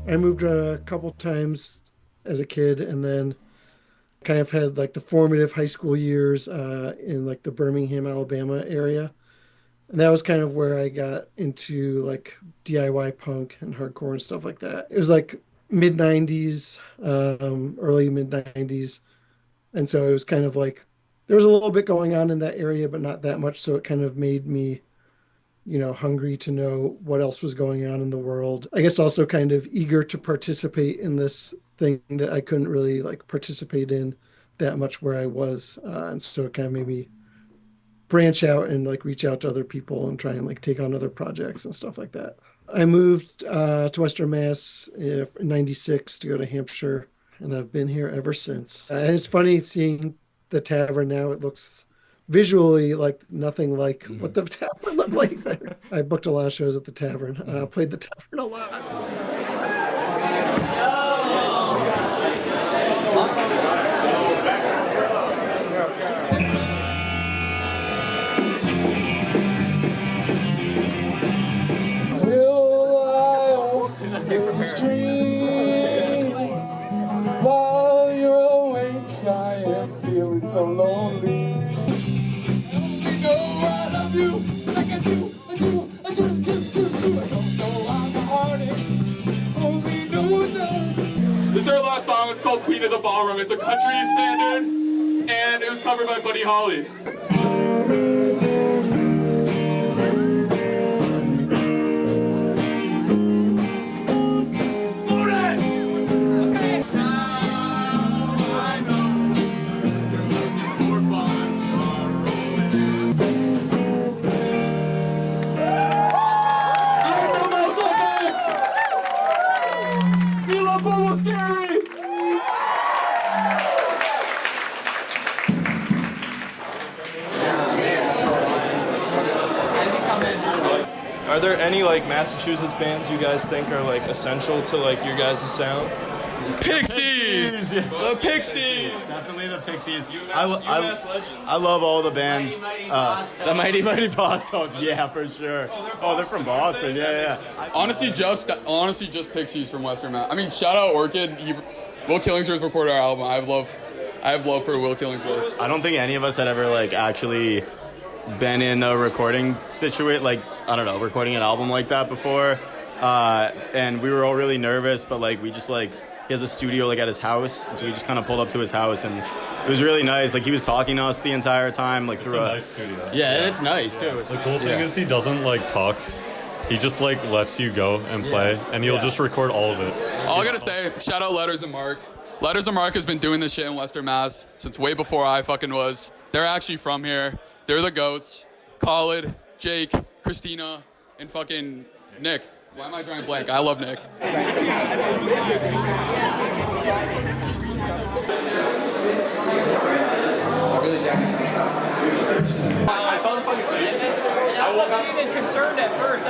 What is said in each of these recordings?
I moved a couple times as a kid, and then kind of had like the formative high school years in like the Birmingham, Alabama area. And that was kind of where I got into like DIY punk and hardcore and stuff like that. It was like mid 90s, early mid 90s. And so it was kind of like there was a little bit going on in that area, but not that much. So it kind of made me, hungry to know what else was going on in the world. I guess also kind of eager to participate in this thing that I couldn't really like participate in that much where I was. And so it kind of made me branch out and like reach out to other people and try and like take on other projects and stuff like that. I moved to Western Mass in '96 to go to Hampshire, and I've been here ever since. And it's funny seeing the tavern now. It looks visually like nothing like what the tavern looked like then. I booked a lot of shows at the tavern, played the tavern a lot. While you're awake, I am feeling so lonely. Only know I love you like I do. I don't know I'm a heartache. Only know that. This is our last song. It's called Queen of the Ballroom. It's a country standard, and it was covered by Buddy Holly. Are there any like Massachusetts bands you guys think are like essential to like your guys' sound? Pixies! The Pixies! Definitely the Pixies. UMass legends. I love all the bands. The Mighty Mighty Bosstones, yeah, for sure. Oh, they're from Boston, yeah. Honestly, just Pixies from Western Mass. I mean, shout out Orchid. Will Killingsworth recorded our album. I have love for Will Killingsworth. I don't think any of us had ever like actually been in a recording situation, like, I don't know, recording an album like that before. And we were all really nervous, but like we just like, he has a studio like at his house, and so we just kind of pulled up to his house, and it was really nice. Like he was talking to us the entire time, like it's a nice studio. Yeah, and it's nice too. The cool thing is he doesn't like talk. He just like lets you go and play, and he'll just record all of it. All I gotta say, shout out Letters and Mark. Letters and Mark has been doing this shit in Western Mass since way before I fucking was. They're actually from here. They're the goats. Khalid, Jake, Christina, and fucking Nick. Why am I drawing blank? I love Nick. I felt fucking I wasn't even concerned at first.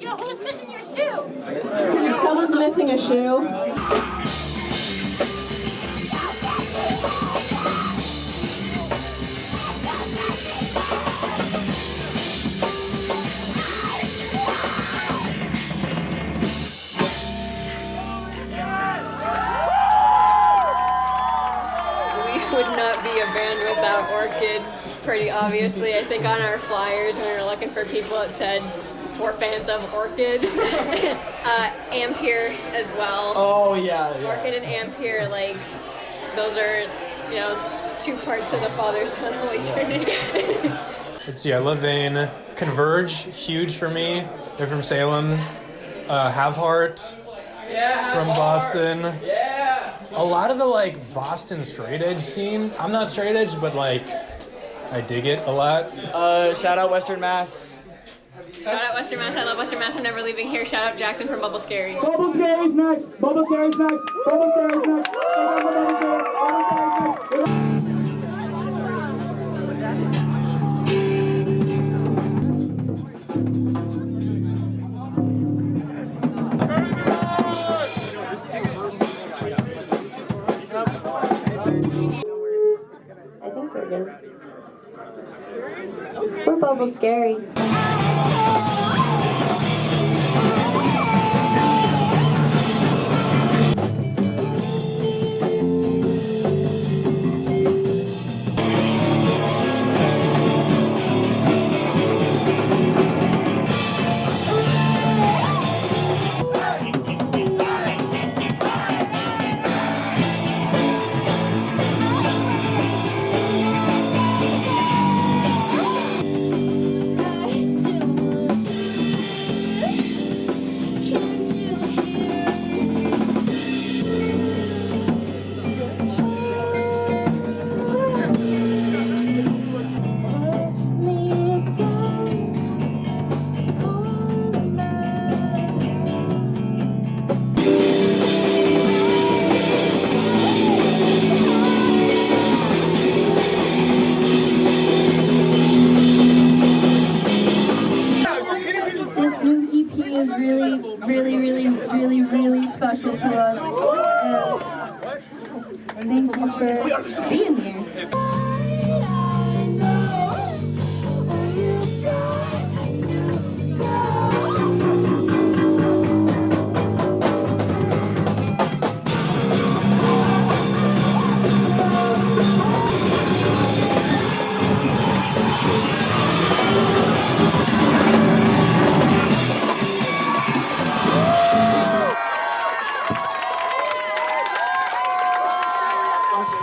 Yo, who's missing your shoe? Someone's missing a shoe. Would not be a band without Orchid, pretty obviously. I think on our flyers when we were looking for people it said for fans of Orchid. Ampere as well. Oh yeah. Orchid and Ampere, like those are, two parts of the Father, Son, Holy Trinity. Let's see, I live in Converge, huge for me. They're from Salem. Have Heart, from Boston. Yeah. A lot of the like Boston straight edge scene. I'm not straight edge, but like I dig it a lot. Shout out Western Mass. Shout out Western Mass. I love Western Mass. I'm never leaving here. Shout out Jackson from Bubble Scary. Bubble Scary's next. Bubble Scary's next. Bubble Scary's next. I think so, dude. We're Bubble Scary. really special to us. And thank you for being here.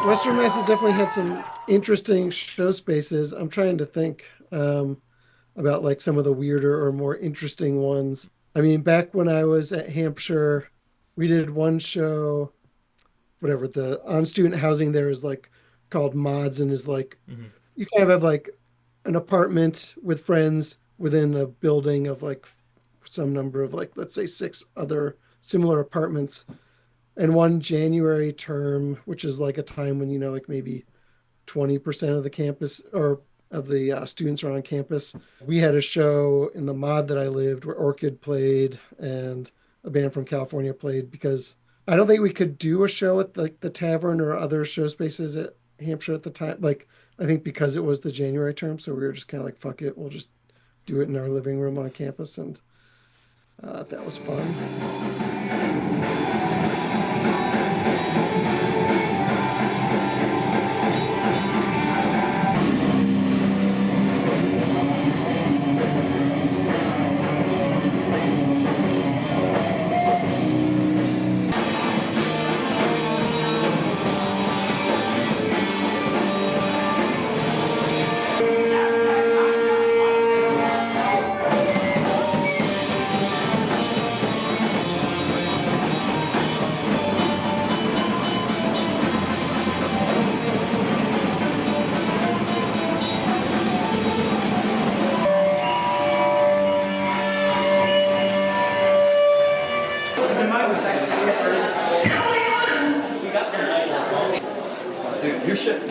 Western Mass has definitely had some interesting show spaces. I'm trying to think about like some of the weirder or more interesting ones. I mean, back when I was at Hampshire, we did one show, whatever, the on student housing there is like called Mods, and is like, you kind of have like an apartment with friends within a building of like some number of like, let's say 6 other similar apartments. And one January term, which is like a time when, you know, like maybe 20% of the campus or of the students are on campus. We had a show in the mod that I lived where Orchid played and a band from California played, because I don't think we could do a show at like the tavern or other show spaces at Hampshire at the time. Like, I think because it was the January term. So we were just kind of like, fuck it, we'll just do it in our living room on campus. And that was fun.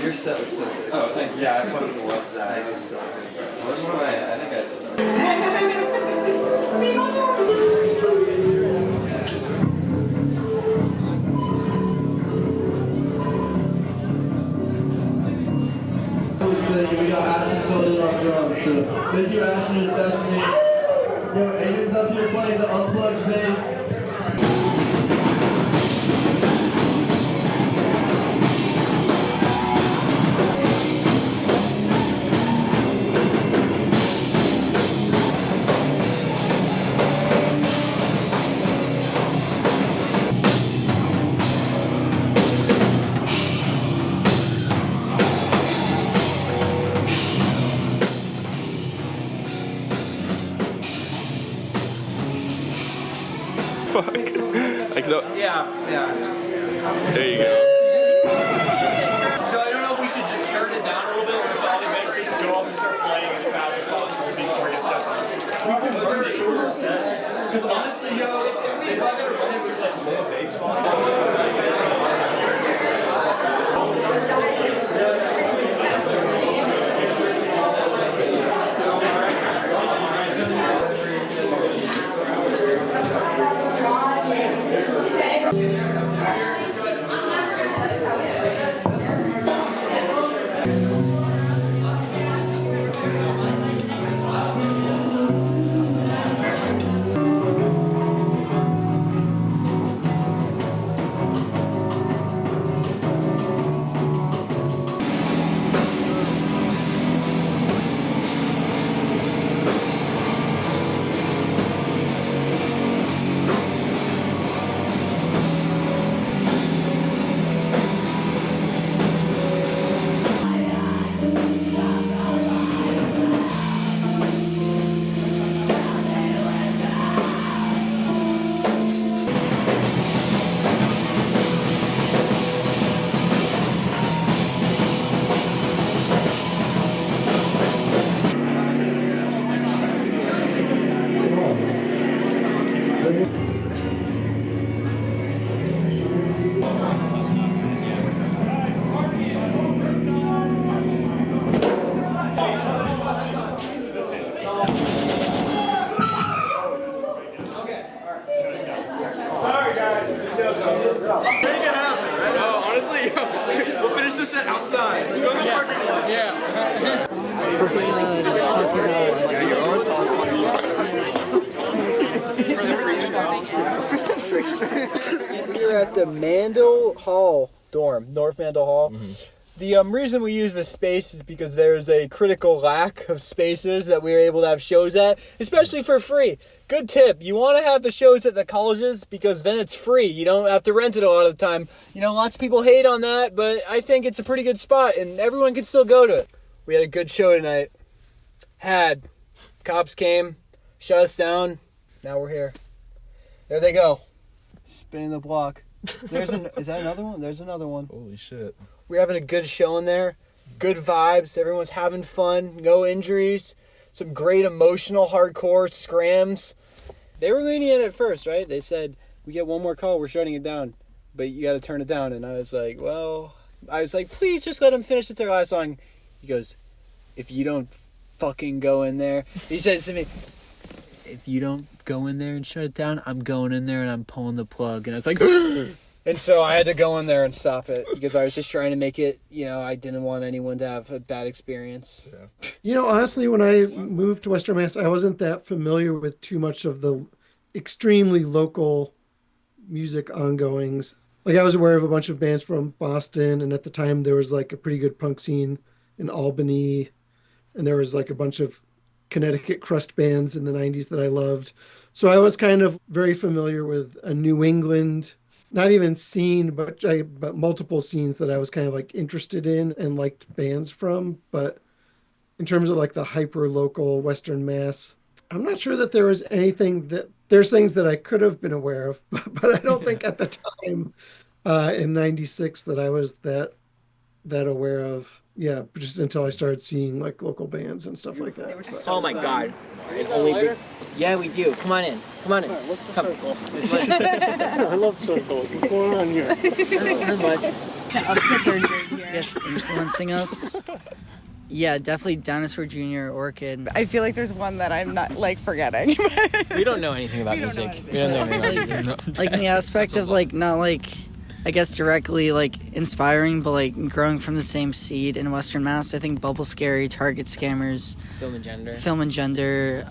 Your set was so sick. Oh, thank you. Yeah, I fucking loved that. It was so good. What am I? I think We got Ashton Cody on drums. So thank you, Ashton and Stephanie. Yo, Aiden's up here playing the unplugged bass. fuck? I can, Yeah. there you go. So I don't know if we should just turn it down a little bit, or if all the bass go up and start playing as fast as possible before it gets shut down. We can burn shorter sets. Because honestly, if I'm gonna run it with like low bass line. We'll finish this set outside. Go to the parking lot. Yeah. We're at the Mandel Hall dorm, North Mandel Hall. The reason we use this space is because there's a critical lack of spaces that we are able to have shows at, especially for free. Good tip. You want to have the shows at the colleges because then it's free. You don't have to rent it a lot of the time. You know, lots of people hate on that, but I think it's a pretty good spot and everyone can still go to it. We had a good show tonight. Cops came, shut us down. Now we're here. There they go. Spinning the block. Is that another one? There's another one. Holy shit. We're having a good show in there. Good vibes. Everyone's having fun. No injuries. Some great emotional hardcore scrams. They were leaning in at first, right? They said, we get one more call, we're shutting it down. But you got to turn it down. And I was like, please just let them finish their last song. He goes, if you don't fucking go in there. He says to me, if you don't go in there and shut it down, I'm going in there and I'm pulling the plug. And I was like, and so I had to go in there and stop it because I was just trying to make it, I didn't want anyone to have a bad experience. Yeah. Honestly, when I moved to Western Mass, I wasn't that familiar with too much of the extremely local music ongoings. Like, I was aware of a bunch of bands from Boston, and at the time there was like a pretty good punk scene in Albany, and there was like a bunch of Connecticut crust bands in the 90s that I loved. So I was kind of very familiar with a New England, not even scene, but multiple scenes that I was kind of like interested in and liked bands from. But in terms of like the hyper local Western Mass, I'm not sure that there was there's things that I could have been aware of, but I don't think at the time in 96 that I was that aware of. Yeah, just until I started seeing like local bands and stuff like that. Oh my god. Yeah, we do. Come on in. Come. I love circles. What's going on here? Not much. Yes, influencing us. Yeah, definitely Dinosaur Jr., Orchid. I feel like there's one that I'm not forgetting. We don't know anything about music. We don't know anything about music. Like in the aspect of not I guess directly inspiring, but growing from the same seed in Western Mass. I think Bubble Scary, Target Scammers, Film and Gender,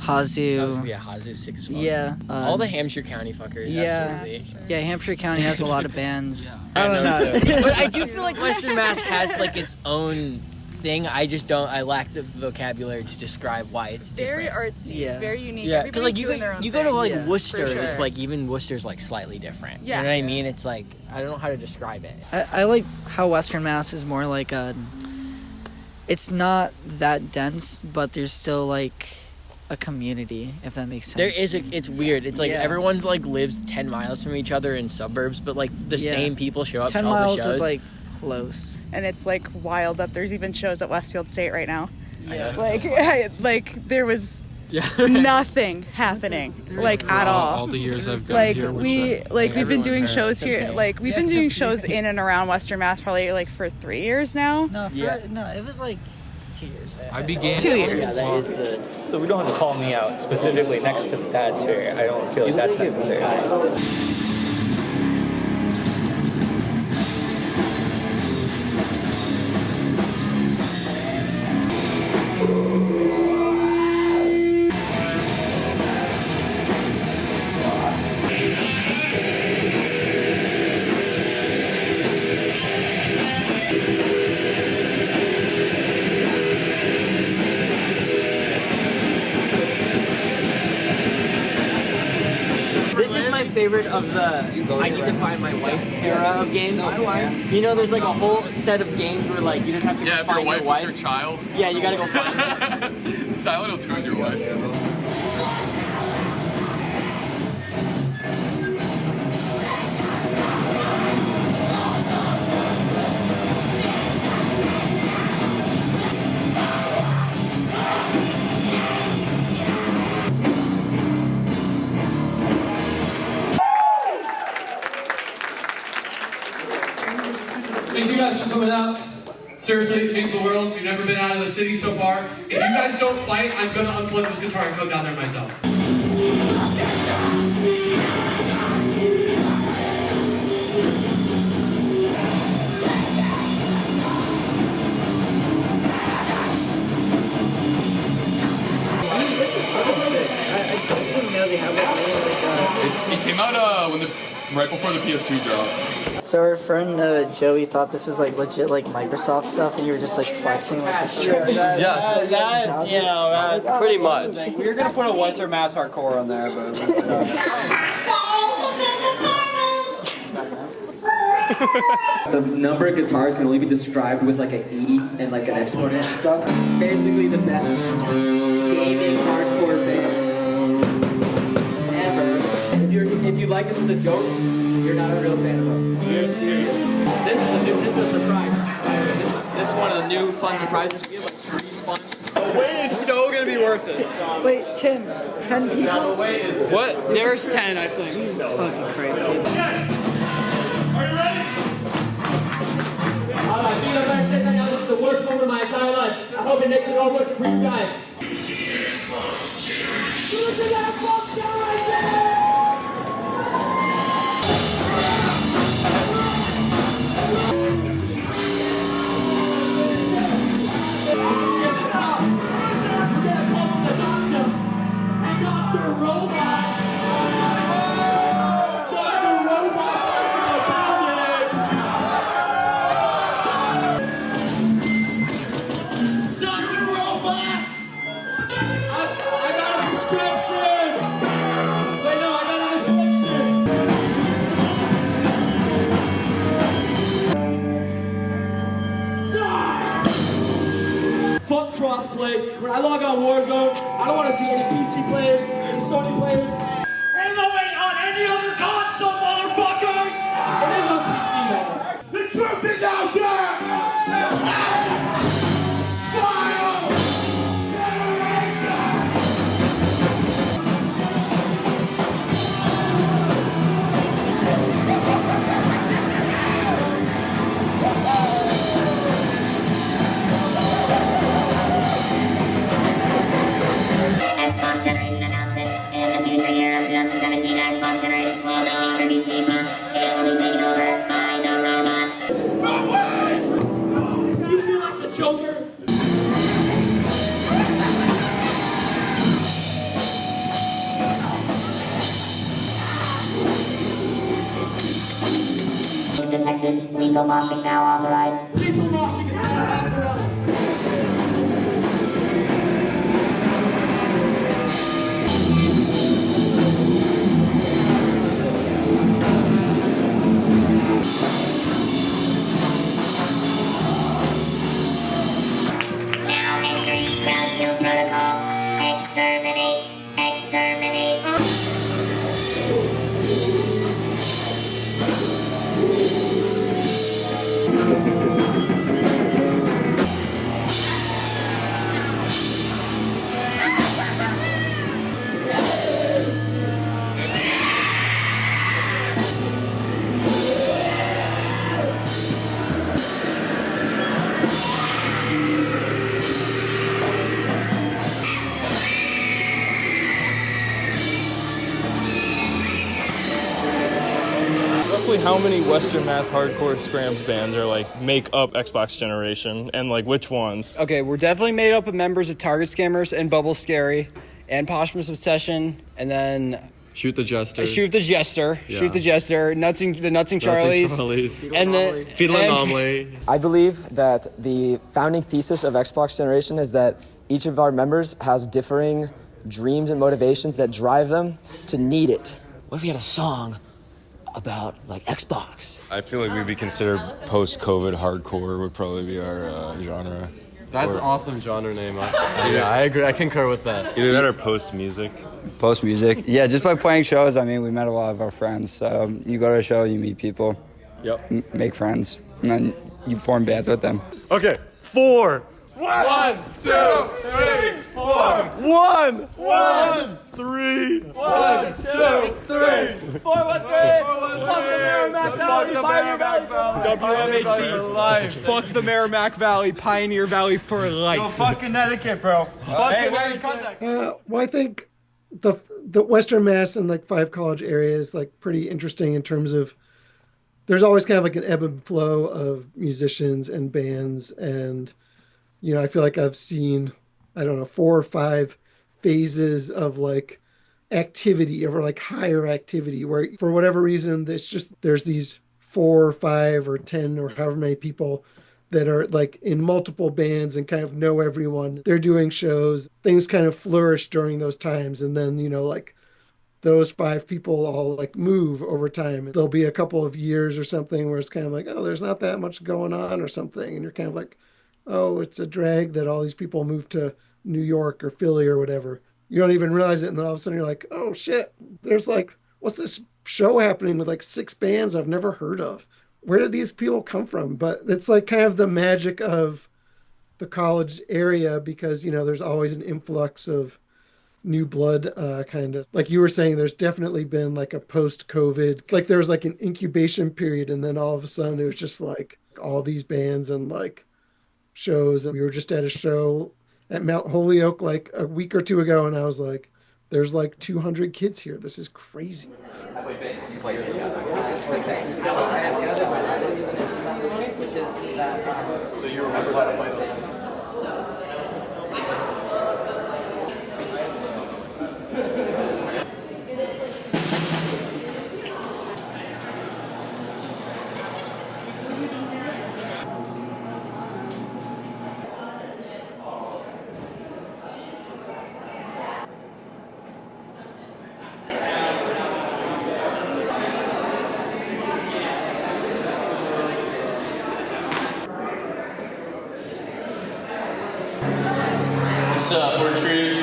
Hazu. Yeah, Hazu's sick as fuck. Yeah. All the Hampshire County fuckers, absolutely. Yeah, Hampshire County has a lot of bands. I don't know. But I do feel like Western Mass has its own thing. I just don't. I lack the vocabulary to describe why it's very different. Artsy, very unique. Yeah, because you go to Worcester, sure. and it's even Worcester's slightly different. Yeah. You know what I mean? It's I don't know how to describe it. I like how Western Mass is more it's not that dense, but there's still a community, if that makes sense. There is it's weird. It's like Yeah. everyone's like lives 10 miles from each other in suburbs, but like the same people show up 10 to all the miles shows. is like close. And it's like wild that there's even shows at Westfield State right now. Yeah. Like there was nothing happening like at all. All the years I've been Like here, which we've been doing everyone shows here. here. Like we've been doing shows in and around Western Mass probably like for 3 years now. No, it was like 2 years. I began 2 years. So we don't have to call me out specifically next to that's here. I don't feel like that's necessary. This is my favorite of the I need to find my wife era of games. You know, there's like a whole set of games where like you just have to go Yeah, if your find wife your wife. is your child. Yeah, you gotta go find her. Silent Hill 2 is your wife. Thank you guys for coming out. Seriously, it means the world. We've never been out of the city so far. If you guys don't fight, I'm gonna unplug this guitar and come down there myself. This is fucking sick. I didn't know they had like It came out right before the PS2 dropped. So our friend Joey thought this was like legit like Microsoft stuff, and you were just like flexing like a shit. Pretty much. We were gonna put a Western Mass hardcore on there, but. The number of guitars can only be described with like an E and like an exponent and stuff. Basically the best gaming hardcore band ever. If you like us as a joke, you're not a real fan of us. We're serious. This is a surprise. This is one of the new fun surprises. We have like 3 fun. The wait is so gonna be worth it. Wait, 10 people? What? There's 10, I think. Jesus fucking Christ, dude. Alright, being a bad sick right now, this is the worst moment of my entire life. I hope it makes it all worth it for you guys. Fuck crossplay. When I log on Warzone, I don't want to see any PC players, any Sony players. Ain't no way on any other console, motherfucker! It is on PC though. The truth is out there! Final generation! Xbox Generation announcement. In the future year of 2017, Xbox Generation will no longer be steampunk. It will be taken over by the robots. Do you feel like the Joker? Detected. Lethal moshing now authorized. Lethal moshing is now authorized. Now entering ground kill protocol. Exterminate. roughly how many Western Mass hardcore scrams bands are like make up Xbox Generation, and like which ones? Okay, we're definitely made up of members of Target Scammers and Bubble Scary and Posthumous Obsession, and then Shoot the Jester. Shoot the Jester. Yeah. Shoot the Jester. the Nutsing Charlies. And then Fetal Anomaly. I believe that the founding thesis of Xbox Generation is that each of our members has differing dreams and motivations that drive them to need it. What if we had a song about like Xbox? I feel like we'd be considered post-COVID hardcore would probably be our genre. That's an awesome genre name. Yeah, I agree. I concur with that. Either that or post-music. Post-music. Yeah, just by playing shows, I mean, we met a lot of our friends. You go to a show, you meet people. Yep. Make friends. And then you form bands with them. Okay, 4. 1, 2, 3, 4. 1, 1, 3. 1, 2, 3. 4, 1, 3. WMHC. Fuck the Merrimack Valley, Pioneer Valley for life. Go fuck Connecticut, bro. Hey, we're in contact. Well, I think the Western Mass and like 5 college area is like pretty interesting in terms of there's always kind of like an ebb and flow of musicians and bands, and you know, I feel like I've seen, I don't know, 4 or 5 phases of like activity or like higher activity where for whatever reason there's these 4 or 5 or 10 or however many people that are like in multiple bands and kind of know everyone. They're doing shows. Things kind of flourish during those times, and then, you know, like those 5 people all like move over time. There'll be a couple of years or something where it's kind of like, oh, there's not that much going on or something, and you're kind of like, oh, it's a drag that all these people move to New York or Philly or whatever. You don't even realize it, and then all of a sudden you're like, oh shit, there's like, what's this show happening with like 6 bands I've never heard of? Where did these people come from? But it's like kind of the magic of the college area, because, you know, there's always an influx of new blood, kind of like you were saying. There's definitely been like a post-COVID, it's like there was like an incubation period, and then all of a sudden it was just like all these bands and like shows. And we were just at a show at Mount Holyoke like a week or 2 ago, and I was like, there's like 200 kids here. This is crazy. So you remember how to play those? What's up, Orchid?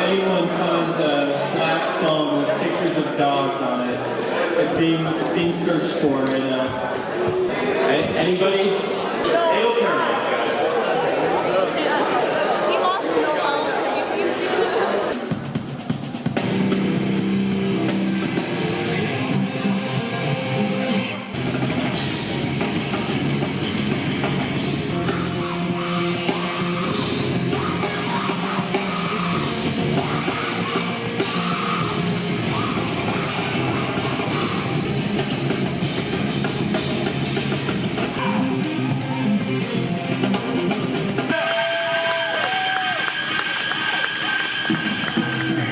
anyone finds a black phone with pictures of dogs on it, it's being searched for right now. Anybody? It'll turn off, guys. He lost his phone.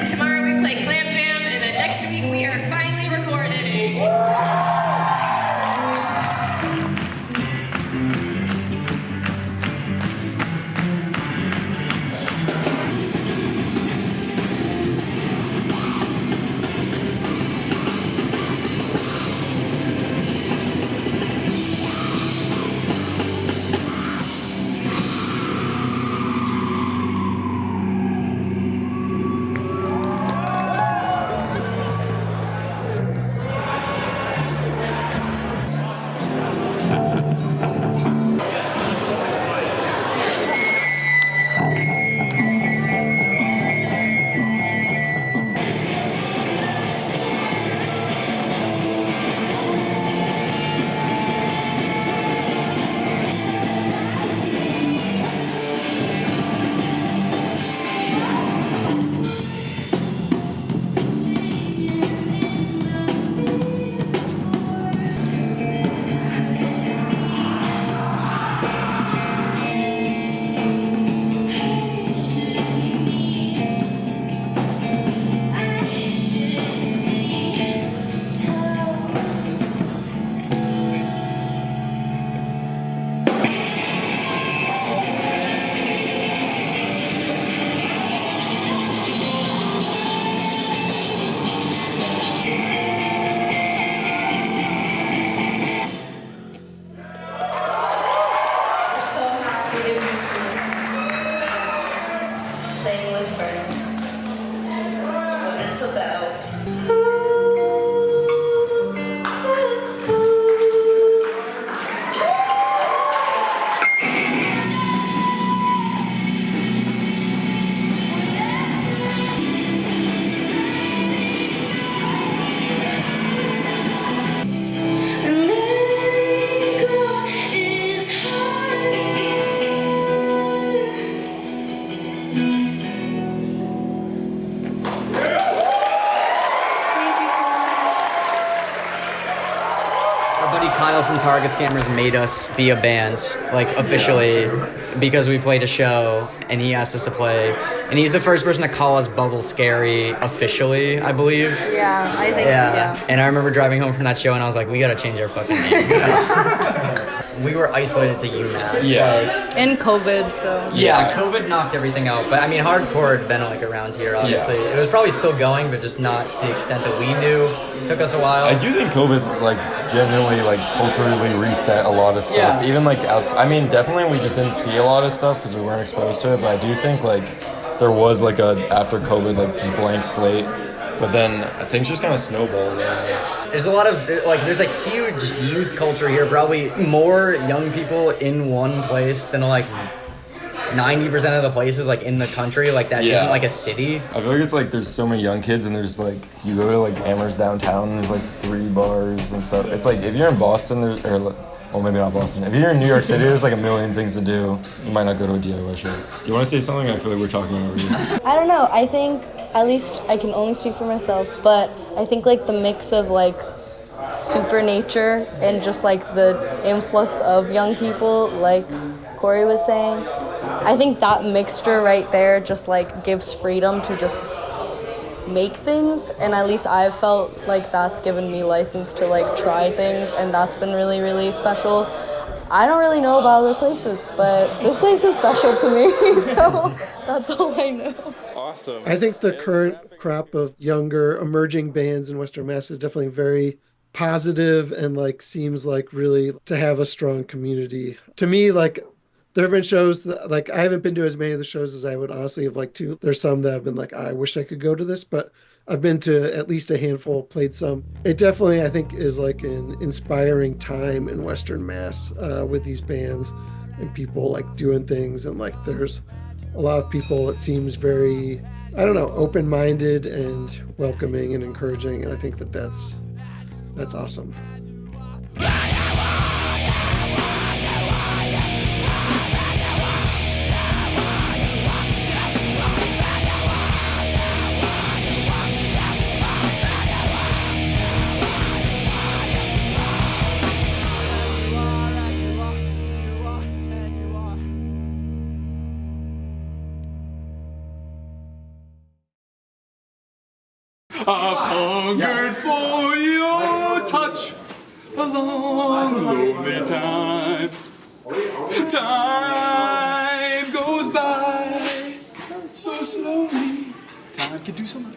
Tomorrow we play Clam Jam, and then next week we are finally recording. Playing with friends. That's what it's about. Kyle from Target Scammers made us be a band, like officially, because we played a show and he asked us to play. And he's the first person to call us Bubble Scary officially, I believe. Yeah, I think, yeah. And I remember driving home from that show and I was like, we gotta change our fucking name. We were isolated to UMass. Yeah. And COVID, so. Yeah, COVID knocked everything out. But I mean, hardcore had been like around here, obviously. Yeah. It was probably still going, but just not to the extent that we knew. It took us a while. I do think COVID, like, genuinely, like, culturally reset a lot of stuff. Yeah. Even, like, I mean, definitely we just didn't see a lot of stuff because we weren't exposed to it. But I do think, like, there was, like, after COVID, like, just blank slate. But then things just kind of snowballed. There's a lot of, like, there's a huge youth culture here. Probably more young people in one place than, like, 90% of the places, like, in the country. Like, that isn't, like, a city. I feel like it's, like, there's so many young kids, and there's, like, you go to, like, Amherst downtown, and there's, like, 3 bars and stuff. It's, like, if you're in Boston, well, maybe not Boston. If you're in New York City, there's, like, a million things to do. You might not go to a DIY show. Do you want to say something? I feel like we're talking over you. I don't know. I think, at least I can only speak for myself, but I think, like, the mix of, like, super nature and just, like, the influx of young people, like Corey was saying, I think that mixture right there just, like, gives freedom to just make things, and at least I've felt like that's given me license to, like, try things, and that's been really, really special. I don't really know about other places, but this place is special to me, so that's all I know. Awesome. I think the current crop of younger emerging bands in Western Mass is definitely very positive and, like, seems like really to have a strong community. To me, like, there have been shows that, like, I haven't been to as many of the shows as I would honestly have liked to. There's some that have been like, I wish I could go to this, but I've been to at least a handful, played some. It definitely, I think, is like an inspiring time in Western Mass with these bands and people like doing things. And like, there's a lot of people, it seems very, I don't know, open-minded and welcoming and encouraging. And I think that that's awesome. I've hungered for your touch a long, lonely time. Time goes by so slowly. Time can do so much.